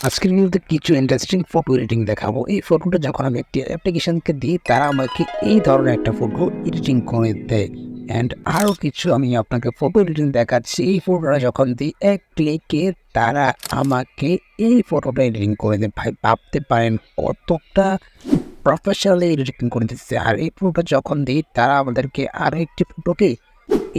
আজকের ভিডিওতে কিছু ইন্টারেস্টিং ফটো এডিটিং দেখাবো। এই ফটোটা যখন আমি একটি অ্যাপ্লিকেশনকে দিই, তারা আমাকে এই ধরনের একটা ফটো এডিটিং করে দেয়। অ্যান্ড আরও কিছু আমি আপনাকে ফটো এডিটিং দেখাচ্ছি। এই ফটোটা যখন দিই, এক ক্লিকে তারা আমাকে এই ফটোটা এডিটিং করে দেয়। ভাই ভাবতে পারেন কতটা প্রফেশনালি এডিটিং করে দিচ্ছে। আর এই ফটোটা যখন দিই, তারা আমাদেরকে আরও একটি ফটোকে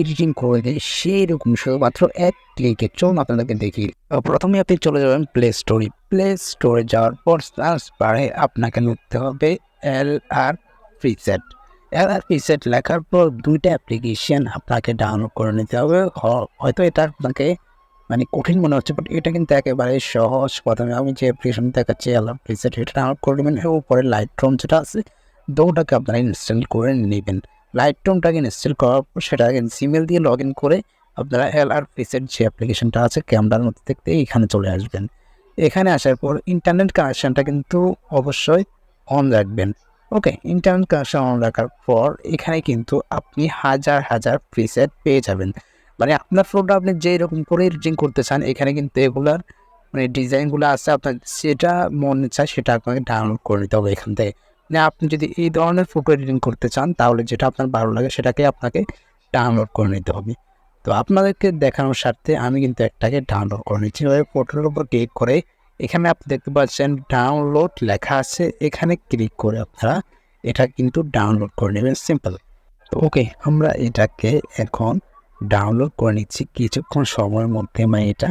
এডিটিং করে দেয় সেইরকম শুধুমাত্র এক ক্লিকে। চলুন আপনাদেরকে দেখি। প্রথমে আপনি চলে যাবেন প্লে স্টোরে যাওয়ার পর সার্চ বারে আপনাকে লিখতে হবে LR প্রিসেট লেখার পর দুইটা অ্যাপ্লিকেশন আপনাকে ডাউনলোড করে নিতে হবে। হয়তো এটা আপনাকে কঠিন মনে হচ্ছে, বাট এটা কিন্তু একেবারে সহজ। প্রথমে আমি যে অ্যাপ্লিকেশন দেখাচ্ছি LR প্রিসেট, এটা ডাউনলোড করে নেবেন। এর উপরে লাইটরুম যেটা আছে দুটাকে আপনারা ইনস্টল করে নেবেন। লাইটরুমটাকে ইনস্টল করার পর সেটাকে জিমেল দিয়ে লগ ইন করে আপনারা LR প্রিসেট যে অ্যাপ্লিকেশনটা আছে ক্যামেরার মধ্যে দেখতে এখানে চলে আসবেন। এখানে আসার পর ইন্টারনেট কানেকশানটা কিন্তু অবশ্যই অন রাখবেন। ওকে, ইন্টারনেট কানেকশন অন রাখার পর এখানে কিন্তু আপনি হাজার প্রিসেট পেয়ে যাবেন। আপনার ফটোটা আপনি যেই রকম করে এডিটিং করতে চান, এখানে কিন্তু এগুলার ডিজাইনগুলো আছে। আপনার যেটা মনে চায় সেটা আপনাকে ডাউনলোড করে নিতে হবে এখান থেকে। আপনি যদি এই ধরনের ফটো এডিটিং করতে চান, তাহলে যেটা আপনার ভালো লাগে সেটাকে আপনাকে ডাউনলোড করে নিতে হবে। তো আপনাদেরকে দেখানোর স্বার্থে আমি কিন্তু একটাকে ডাউনলোড করে নিচ্ছি। ফটোর উপর ক্লিক করে এখানে আপনি দেখতে পাচ্ছেন ডাউনলোড লেখা আছে, এখানে ক্লিক করে আপনারা এটা কিন্তু ডাউনলোড করে নেবেন, সিম্পল। তো ওকে, আমরা এটাকে এখন ডাউনলোড করে নিচ্ছি। কিছুক্ষণ সময়ের মধ্যে এটা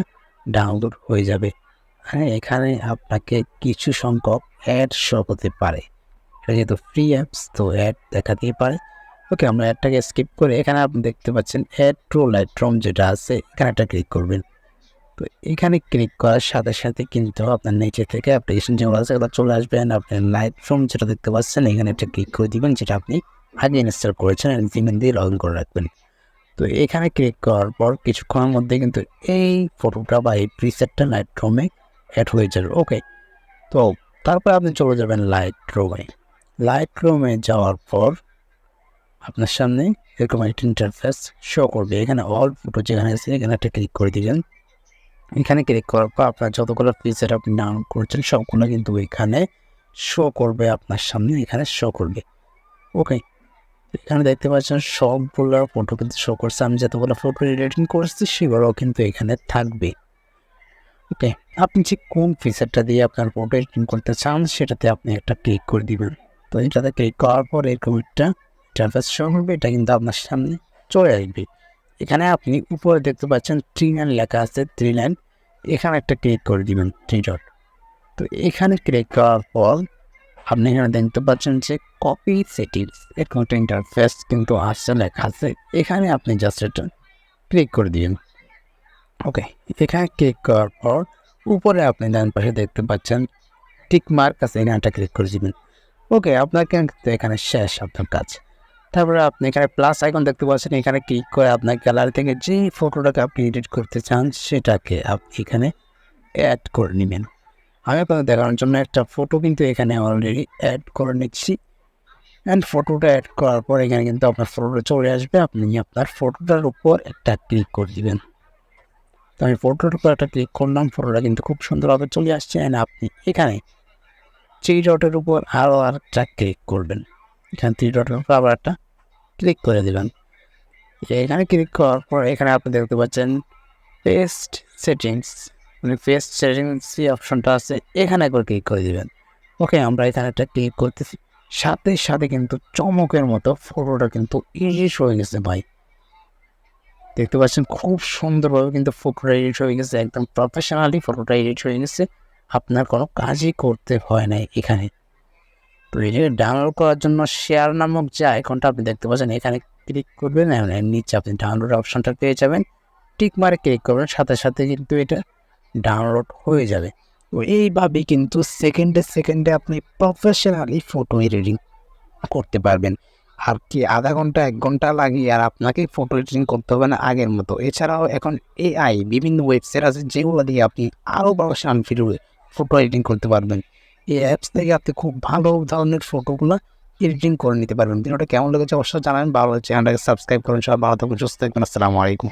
ডাউনলোড হয়ে যাবে। হ্যাঁ, এখানে আপনাকে কিছু সংখ্যক অ্যাড শো হতে পারে। এটা যেহেতু ফ্রি অ্যাপস, তো অ্যাড দেখাতেই পারে। ওকে, আমরা অ্যাডটাকে স্কিপ করে এখানে আপনি দেখতে পাচ্ছেন অ্যাড টু লাইটরুম যেটা আছে, এখানে একটা ক্লিক করবেন। তো এখানে ক্লিক করার সাথে সাথে কিন্তু আপনার নিচে থেকে অ্যাপ্লিকেশন যেগুলো আছে এগুলো চলে আসবেন। আপনি লাইটরুম যেটা দেখতে পাচ্ছেন এখানে একটা ক্লিক করে দিবেন, যেটা আপনি আগে ইনস্টল করেছেন, জিমেল দিয়ে লগ ইন করে রাখবেন। তো এখানে ক্লিক করার পর কিছুক্ষণের মধ্যে কিন্তু এই ফটোটা বা এই প্রিসেটটা লাইটরুমে অ্যাড হয়ে যাবে। ওকে, তো তারপর আপনি চলে যাবেন লাইটরুমে যাওয়ার পর আপনার সামনে এরকম একটা ইন্টারফেস শো করবে। এখানে অল ফটো যেখানে আছে এখানে একটা ক্লিক করে দিবেন। এখানে ক্লিক করার পর আপনার যতগুলো প্রিসেট আপনি ডাউনলোড করছেন সবগুলো কিন্তু এখানে শো করবে, আপনার সামনে এখানে শো করবে। ওকে, এখানে দেখতে পাচ্ছেন সবগুলো ফটো কিন্তু শো করছে। আমি যতগুলো ফটো এডিটিং করছি সেগুলো কিন্তু এখানে থাকবে। ওকে, আপনি যে কোন ফিচারটা দিয়ে আপনার ফটো এডিটিং করতে চান সেটাতে আপনি একটা ক্লিক করে দিবেন। তো এটাতে ক্লিক করার পর এরকম একটা ইন্টারফেস শো করবে, এটা কিন্তু আপনার সামনে চলে আসবে। এখানে আপনি উপরে দেখতে পাচ্ছেন 3 লাইন লেখা আছে, 3 লাইন, এখানে একটা ক্লিক করে দিবেন, 3 ডট। তো এখানে ক্লিক করার পর আপনি এখানে দেখতে পাচ্ছেন যে কপি সেটিংস, এরকম একটা ইন্টারফেস কিন্তু আসছে, লেখা আছে। এখানে আপনি জাস্ট এটা ক্লিক করে দিবেন। ওকে, এখানে ক্লিক করার পর উপরে আপনি ডান পাশে দেখতে পাচ্ছেন টিক মার্ক আছে, এখানে একটা ক্লিক করে দিবেন। ওকে, আপনার কিন্তু এখানে শেষ আপনার কাজ। তারপরে আপনি এখানে প্লাস আইকন দেখতে পাচ্ছেন, এখানে ক্লিক করে আপনার গ্যালারি থেকে যে ফটোটাকে আপনি এডিট করতে চান সেটাকে আপনি এখানে অ্যাড করে নেবেন। আমি আপনাদের দেখানোর জন্য একটা ফটো কিন্তু এখানে অলরেডি অ্যাড করে নিচ্ছি। অ্যান্ড ফটোটা অ্যাড করার পর এখানে কিন্তু আপনার ফটোটা চলে আসবে। আপনি আপনার ফটোটার উপর একটা ক্লিক করে দিবেন। তো আমি ফটোটার উপর একটা ক্লিক করলাম, ফটোটা কিন্তু খুব সুন্দরভাবে চলে আসছে। অ্যান্ড আপনি এখানে 3 ডটের উপর আরও একটা ক্লিক করবেন। এখানে 3 ডটের উপর আবার একটা ক্লিক করে দেবেন। এখানে ক্লিক করার পর এখানে আপনি দেখতে পাচ্ছেন পেস্ট সেটিংস, পেস্ট সেটিংস যে অপশনটা আছে এখানে একবার ক্লিক করে দেবেন। ওকে, আমরা এখানে একটা ক্লিক করতেছি, সাথে সাথে কিন্তু চমকের মতো ফটোটা কিন্তু এডিট হয়ে গেছে। ভাই দেখতে পাচ্ছেন খুব সুন্দরভাবে কিন্তু ফটোটা এডিট হয়ে গেছে, একদম প্রফেশনালি ফটোটা এডিট হয়ে গেছে। আপনার কোনো কাজই করতে হয় নাই এখানে। তো এটাকে ডাউনলোড করার জন্য শেয়ার নামক যে আইকনটা আপনি দেখতে পাচ্ছেন এখানে ক্লিক করবেন, নিচে আপনি ডাউনলোড অপশনটা পেয়ে যাবেন। টিক মারে ক্লিক করবেন, সাথে সাথে কিন্তু এটা ডাউনলোড হয়ে যাবে। তো এইভাবেই কিন্তু সেকেন্ডে আপনি প্রফেশনালি ফটো এডিটিং করতে পারবেন। আর কি আধা ঘন্টা 1 ঘন্টা লাগে, আর আপনাকে ফটো এডিটিং করতে হবে না আগের মতো। এছাড়াও এখন AI বিভিন্ন ওয়েবসাইট আছে যেগুলো দিয়ে আপনি আরও প্রফেশনাল ফটো এডিটিং করতে পারবেন। এই অ্যাপস থেকে আপনি খুব ভালো ধরনের ফটোগুলো এডিটিং করে নিতে পারবেন। ভিডিওটা কেমন লেগেছে অবশ্যই জানাবেন। ভালো চ্যানেলটাকে সাবস্ক্রাইব করুন। সবাই ভালো থাকুন, সুস্থ থাকবেন। আসসালামু আলাইকুম।